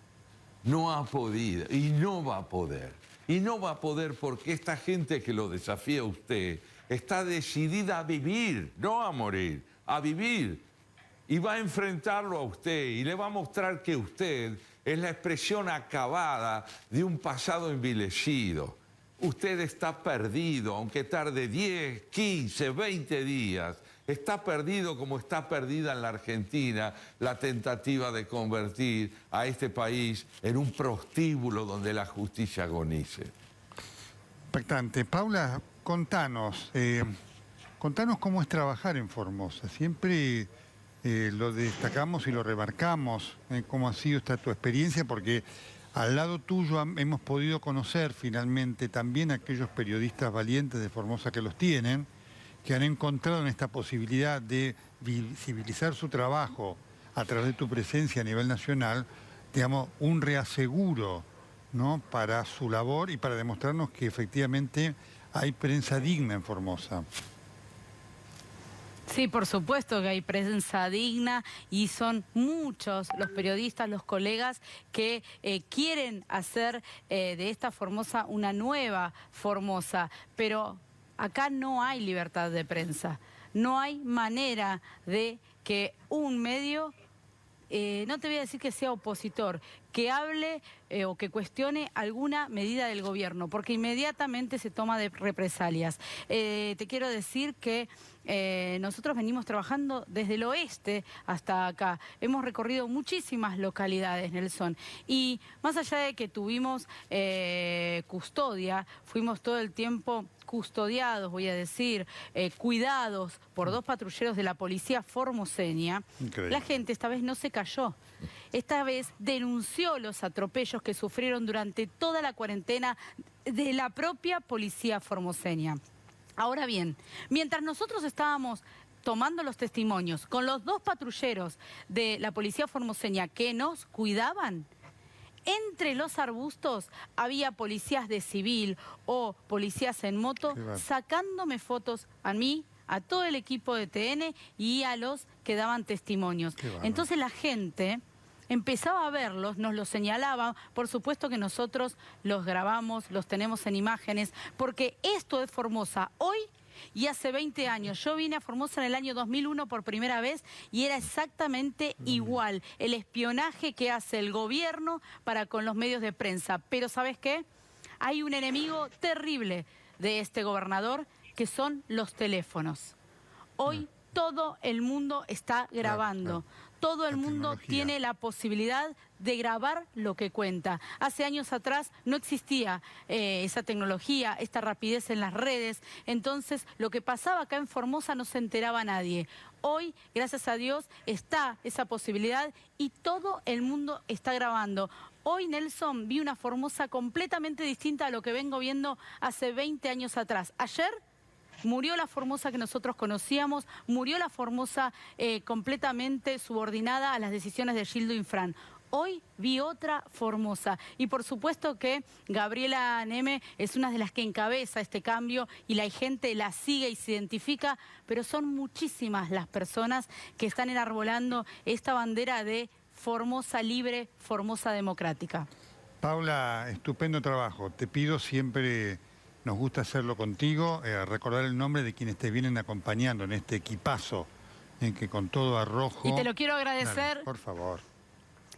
No ha podido y no va a poder. Y no va a poder porque esta gente que lo desafía a usted está decidida a vivir, no a morir, a vivir. Y va a enfrentarlo a usted y le va a mostrar que usted es la expresión acabada de un pasado envilecido. Usted está perdido, aunque tarde 10, 15, 20 días. Está perdido como está perdida en la Argentina la tentativa de convertir a este país en un prostíbulo donde la justicia agonice. Impactante. Paula, contanos cómo es trabajar en Formosa. Siempre lo destacamos y lo remarcamos, cómo ha sido tu experiencia, porque al lado tuyo hemos podido conocer finalmente también a aquellos periodistas valientes de Formosa que los tienen, que han encontrado en esta posibilidad de visibilizar su trabajo a través de tu presencia a nivel nacional, digamos, un reaseguro, ¿no?, para su labor y para demostrarnos que efectivamente hay prensa digna en Formosa. Sí, por supuesto que hay prensa digna y son muchos los periodistas, los colegas que quieren hacer de esta Formosa una nueva Formosa, pero acá no hay libertad de prensa, no hay manera de que un medio, no te voy a decir que sea opositor, que hable o que cuestione alguna medida del gobierno, porque inmediatamente se toma de represalias. Te quiero decir que nosotros venimos trabajando desde el oeste hasta acá. Hemos recorrido muchísimas localidades, Nelson, y más allá de que tuvimos custodia, fuimos todo el tiempo custodiados, voy a decir, cuidados por 2 patrulleros de la policía formoseña. Increíble. La gente esta vez no se cayó. Esta vez denunció los atropellos que sufrieron durante toda la cuarentena de la propia policía formoseña. Ahora bien, mientras nosotros estábamos tomando los testimonios con los 2 patrulleros de la policía formoseña que nos cuidaban, entre los arbustos había policías de civil o policías en moto sacándome fotos a mí, a todo el equipo de TN y a los que daban testimonios. Entonces la gente empezaba a verlos, nos los señalaba, por supuesto que nosotros los grabamos, los tenemos en imágenes, porque esto es Formosa hoy y hace 20 años. Yo vine a Formosa en el año 2001 por primera vez y era exactamente igual el espionaje que hace el gobierno para con los medios de prensa. Pero ¿sabes qué? Hay un enemigo terrible de este gobernador que son los teléfonos. Hoy todo el mundo está grabando. Todo el mundo tiene la posibilidad de grabar lo que cuenta. Hace años atrás no existía esa tecnología, esta rapidez en las redes. Entonces, lo que pasaba acá en Formosa no se enteraba nadie. Hoy, gracias a Dios, está esa posibilidad y todo el mundo está grabando. Hoy, Nelson, vi una Formosa completamente distinta a lo que vengo viendo hace 20 años atrás. Ayer murió la Formosa que nosotros conocíamos, murió la Formosa completamente subordinada a las decisiones de Gildo Infran. Hoy vi otra Formosa y por supuesto que Gabriela Neme es una de las que encabeza este cambio y la gente la sigue y se identifica, pero son muchísimas las personas que están enarbolando esta bandera de Formosa libre, Formosa democrática. Paula, estupendo trabajo. Te pido siempre... Nos gusta hacerlo contigo, recordar el nombre de quienes te vienen acompañando en este equipazo, en que con todo arrojo... Y te lo quiero agradecer. Dale, por favor.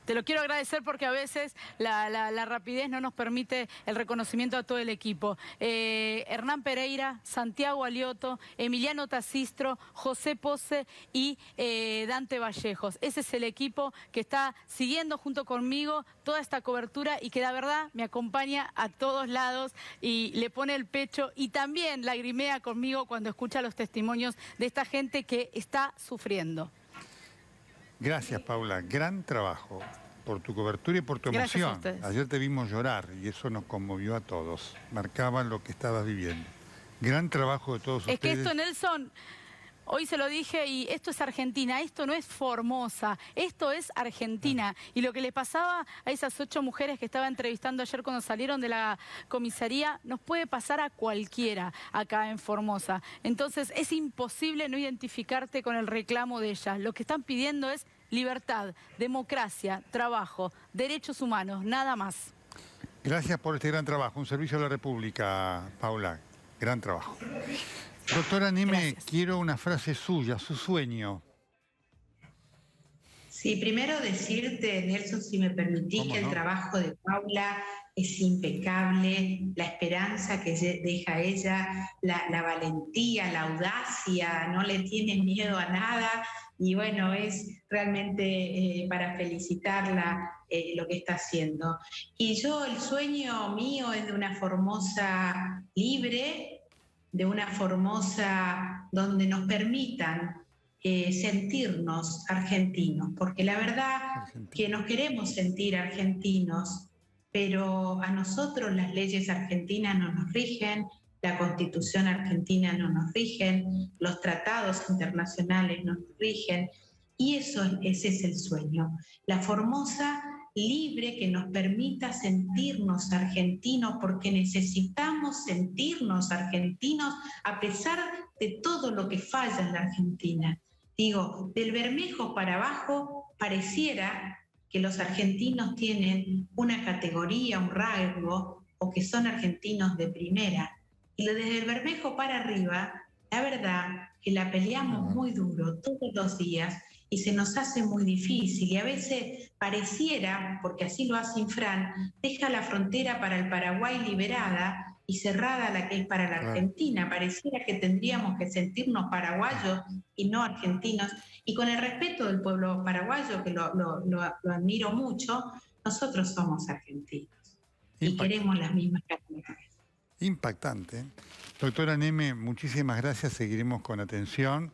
Te lo quiero agradecer porque a veces la rapidez no nos permite el reconocimiento a todo el equipo. Hernán Pereira, Santiago Alioto, Emiliano Tacistro, José Pose y Dante Vallejos. Ese es el equipo que está siguiendo junto conmigo toda esta cobertura y que la verdad me acompaña a todos lados y le pone el pecho y también lagrimea conmigo cuando escucha los testimonios de esta gente que está sufriendo. Gracias, Paula. Gran trabajo. por tu cobertura y por tu Gracias a emoción. ustedes. Ayer te vimos llorar y eso nos conmovió a todos. Marcaba lo que estabas viviendo. Gran trabajo de todos Es que ustedes. esto, Nelson, hoy se lo dije y esto es Argentina, esto no es Formosa, esto es Argentina. Y lo que le pasaba a esas 8 mujeres que estaba entrevistando ayer cuando salieron de la comisaría, nos puede pasar a cualquiera acá en Formosa. Entonces es imposible no identificarte con el reclamo de ellas. Lo que están pidiendo es libertad, democracia, trabajo, derechos humanos, nada más. Gracias por este gran trabajo. Un servicio a la República, Paula. Gran trabajo. Doctora Neme, Gracias. quiero una frase suya, su sueño. Sí, primero decirte, Nelson, si me permitís, ¿Cómo que el no? trabajo de Paula es impecable, la esperanza que deja ella, la valentía, la audacia, no le tiene miedo a nada y bueno, es realmente para felicitarla lo que está haciendo. Y yo, el sueño mío es de una Formosa libre, de una Formosa donde nos permitan sentirnos argentinos, porque la verdad que nos queremos sentir argentinos, pero a nosotros las leyes argentinas no nos rigen, la Constitución argentina no nos rigen, los tratados internacionales no nos rigen, y ese es el sueño, la Formosa libre que nos permita sentirnos argentinos, porque necesitamos sentirnos argentinos a pesar de todo lo que falla en la Argentina. Digo, del Bermejo para abajo pareciera que los argentinos tienen una categoría, un rasgo, o que son argentinos de primera. Y desde el Bermejo para arriba, la verdad que la peleamos muy duro todos los días y se nos hace muy difícil. Y a veces pareciera, porque así lo hace Infran, deja la frontera para el Paraguay liberada y cerrada la que es para la Argentina. Pareciera que tendríamos que sentirnos paraguayos y no argentinos. Y con el respeto del pueblo paraguayo, que lo admiro mucho, nosotros somos argentinos y queremos las mismas carreras. Impactante. Doctora Neme, muchísimas gracias. Seguiremos con atención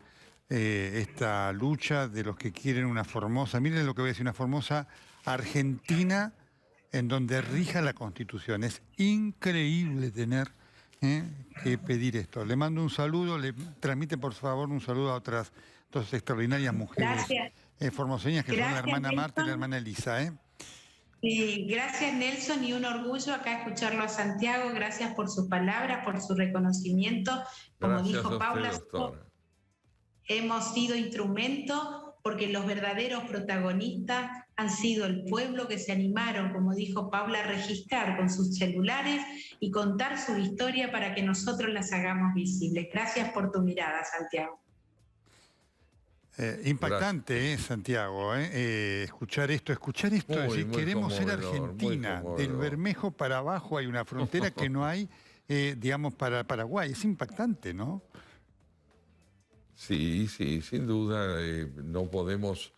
esta lucha de los que quieren una Formosa. Miren lo que voy a decir, una Formosa argentina en donde rija la Constitución. Es increíble tener que pedir esto. Le mando un saludo, le transmite por favor un saludo a otras dos extraordinarias mujeres formoseñas que son la hermana Marta y la hermana Elisa. Sí, gracias Nelson, y un orgullo acá escucharlo a Santiago. Gracias por sus palabras, por su reconocimiento. Como Gracias dijo a Paula, usted, doctora. hemos sido instrumento porque los verdaderos protagonistas han sido el pueblo, que se animaron, como dijo Paula, a registrar con sus celulares y contar su historia para que nosotros las hagamos visibles. Gracias por tu mirada, Santiago. Impactante, Santiago, escuchar esto, decir, queremos ser Argentina. Del Bermejo para abajo hay una frontera que no hay, digamos, para Paraguay. Es impactante, ¿no? Sí, sin duda. No podemos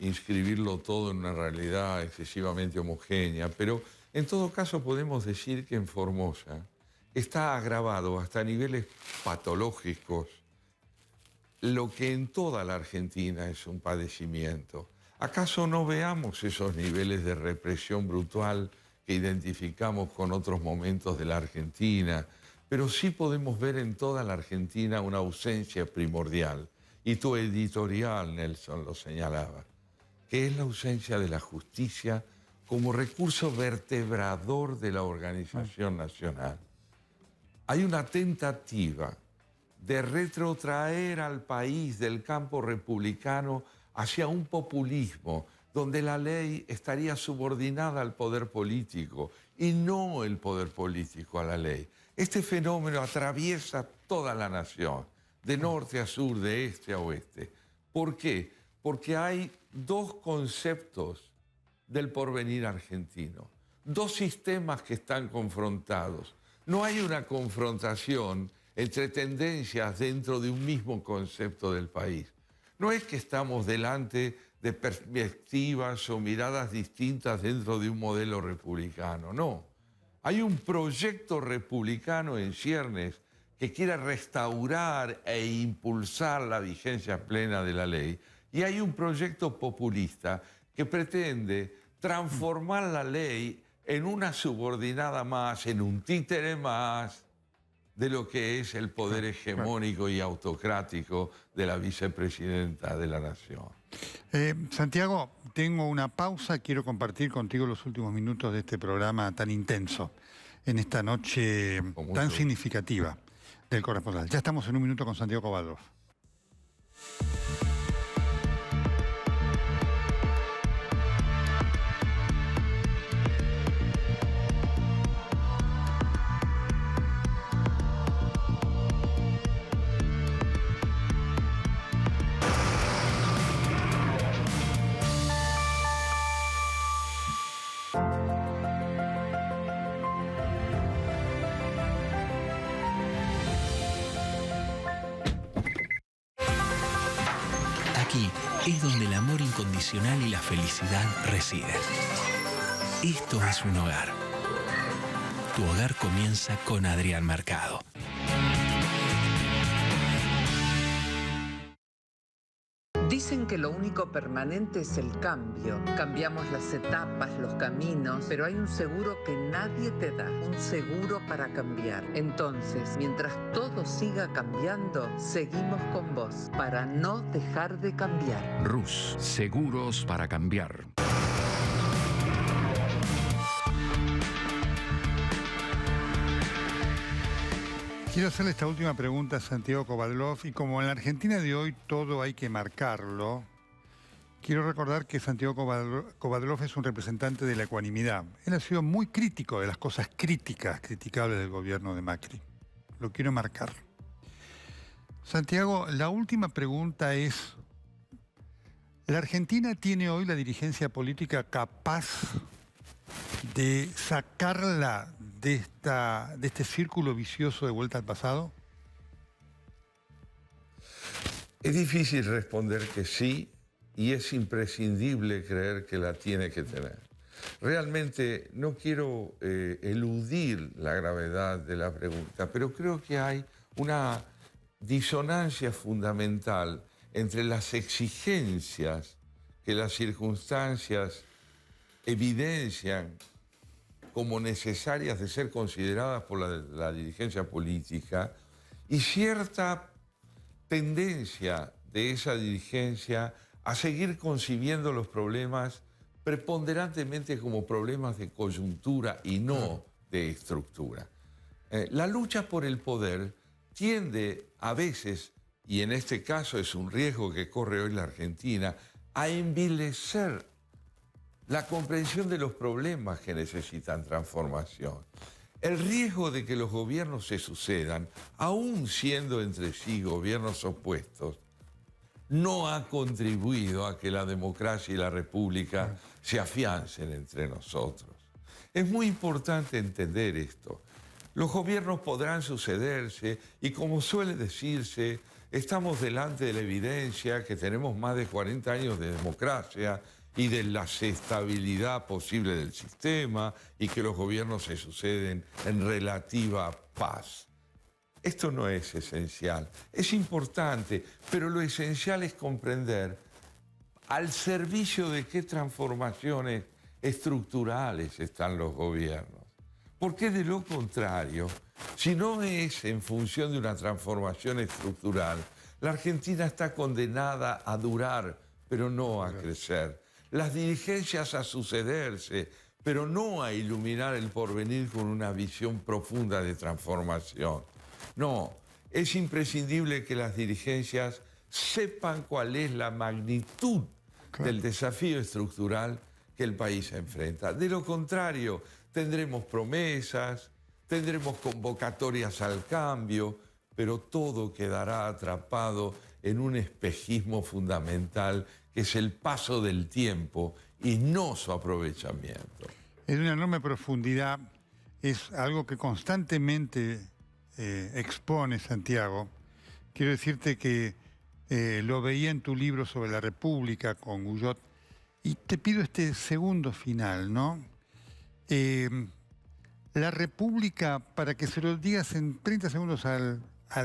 inscribirlo todo en una realidad excesivamente homogénea, pero en todo caso podemos decir que en Formosa está agravado hasta niveles patológicos lo que en toda la Argentina es un padecimiento. ¿Acaso no veamos esos niveles de represión brutal que identificamos con otros momentos de la Argentina? Pero sí podemos ver en toda la Argentina una ausencia primordial. Y tu editorial, Nelson, lo señalaba, que es la ausencia de la justicia como recurso vertebrador de la organización nacional. Hay una tentativa de retrotraer al país del campo republicano hacia un populismo donde la ley estaría subordinada al poder político y no el poder político a la ley. Este fenómeno atraviesa toda la nación, de norte a sur, de este a oeste. ¿Por qué? Porque hay dos conceptos del porvenir argentino, dos sistemas que están confrontados. No hay una confrontación entre tendencias dentro de un mismo concepto del país. No es que estamos delante de perspectivas o miradas distintas dentro de un modelo republicano, no. Hay un proyecto republicano en ciernes que quiere restaurar e impulsar la vigencia plena de la ley, y hay un proyecto populista que pretende transformar la ley en una subordinada más, en un títere más de lo que es el poder hegemónico y autocrático de la vicepresidenta de la Nación. Santiago, tengo una pausa. Quiero compartir contigo los últimos minutos de este programa tan intenso, en esta noche tan significativa del corresponsal. Ya estamos en un minuto con Santiago Kovadlov. Aquí es donde el amor incondicional y la felicidad residen. Esto es un hogar. Tu hogar comienza con Adrián Mercado. Dicen que lo único permanente es el cambio. Cambiamos las etapas, los caminos, pero hay un seguro que nadie te da, un seguro para cambiar. Entonces, mientras todo siga cambiando, seguimos con vos, para no dejar de cambiar. Rus, seguros para cambiar. Quiero hacerle esta última pregunta a Santiago Kovadlov, y como en la Argentina de hoy todo hay que marcarlo, quiero recordar que Santiago Kovadlov es un representante de la ecuanimidad. Él ha sido muy crítico de las cosas criticables del gobierno de Macri. Lo quiero marcar. Santiago, la última pregunta es, ¿la Argentina tiene hoy la dirigencia política capaz de sacarla de este círculo vicioso de vuelta al pasado? Es difícil responder que sí, y es imprescindible creer que la tiene que tener. Realmente no quiero eludir la gravedad de la pregunta, pero creo que hay una disonancia fundamental entre las exigencias que las circunstancias evidencian como necesarias de ser consideradas por la dirigencia política y cierta tendencia de esa dirigencia a seguir concibiendo los problemas preponderantemente como problemas de coyuntura y no de estructura. La lucha por el poder tiende a veces, y en este caso es un riesgo que corre hoy la Argentina, a envilecer la comprensión de los problemas que necesitan transformación. El riesgo de que los gobiernos se sucedan, aún siendo entre sí gobiernos opuestos, no ha contribuido a que la democracia y la república se afiancen entre nosotros. Es muy importante entender esto. Los gobiernos podrán sucederse y, como suele decirse, estamos delante de la evidencia que tenemos más de 40 años de democracia y de la estabilidad posible del sistema y que los gobiernos se suceden en relativa paz. Esto no es esencial, es importante, pero lo esencial es comprender al servicio de qué transformaciones estructurales están los gobiernos. Porque de lo contrario, si no es en función de una transformación estructural, la Argentina está condenada a durar, pero no a crecer. Las dirigencias a sucederse, pero no a iluminar el porvenir con una visión profunda de transformación. No, es imprescindible que las dirigencias sepan cuál es la magnitud del desafío estructural que el país enfrenta. De lo contrario, tendremos promesas, tendremos convocatorias al cambio, pero todo quedará atrapado en un espejismo fundamental que es el paso del tiempo y no su aprovechamiento. Es de una enorme profundidad, es algo que constantemente expone Santiago. Quiero decirte que lo veía en tu libro sobre la República con Guyot, y te pido este segundo final, ¿no? La República, para que se lo digas en 30 segundos al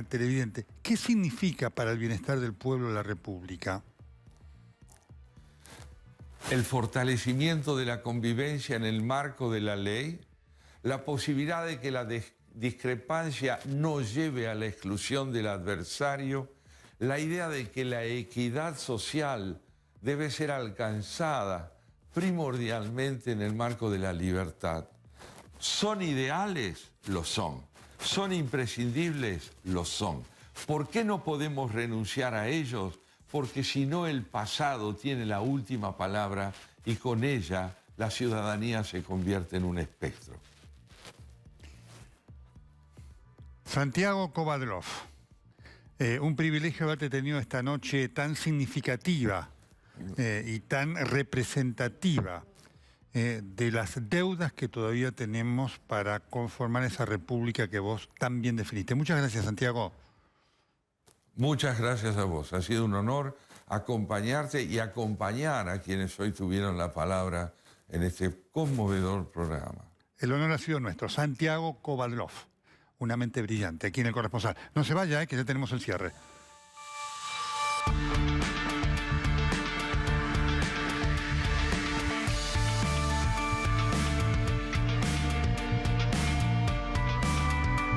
televidente, ¿qué significa para el bienestar del pueblo la República? el fortalecimiento de la convivencia en el marco de la ley, la posibilidad de que la discrepancia no lleve a la exclusión del adversario, la idea de que la equidad social debe ser alcanzada primordialmente en el marco de la libertad. ¿Son ideales? Lo son. ¿Son imprescindibles? Lo son. ¿Por qué no podemos renunciar a ellos? Porque si no, el pasado tiene la última palabra y con ella la ciudadanía se convierte en un espectro. Santiago Kovadlov, un privilegio haberte tenido esta noche tan significativa y tan representativa de las deudas que todavía tenemos para conformar esa república que vos tan bien definiste. Muchas gracias, Santiago. Muchas gracias a vos. Ha sido un honor acompañarte y acompañar a quienes hoy tuvieron la palabra en este conmovedor programa. El honor ha sido nuestro. Santiago Kovadlov, una mente brillante, aquí en El Corresponsal. No se vaya, que ya tenemos el cierre.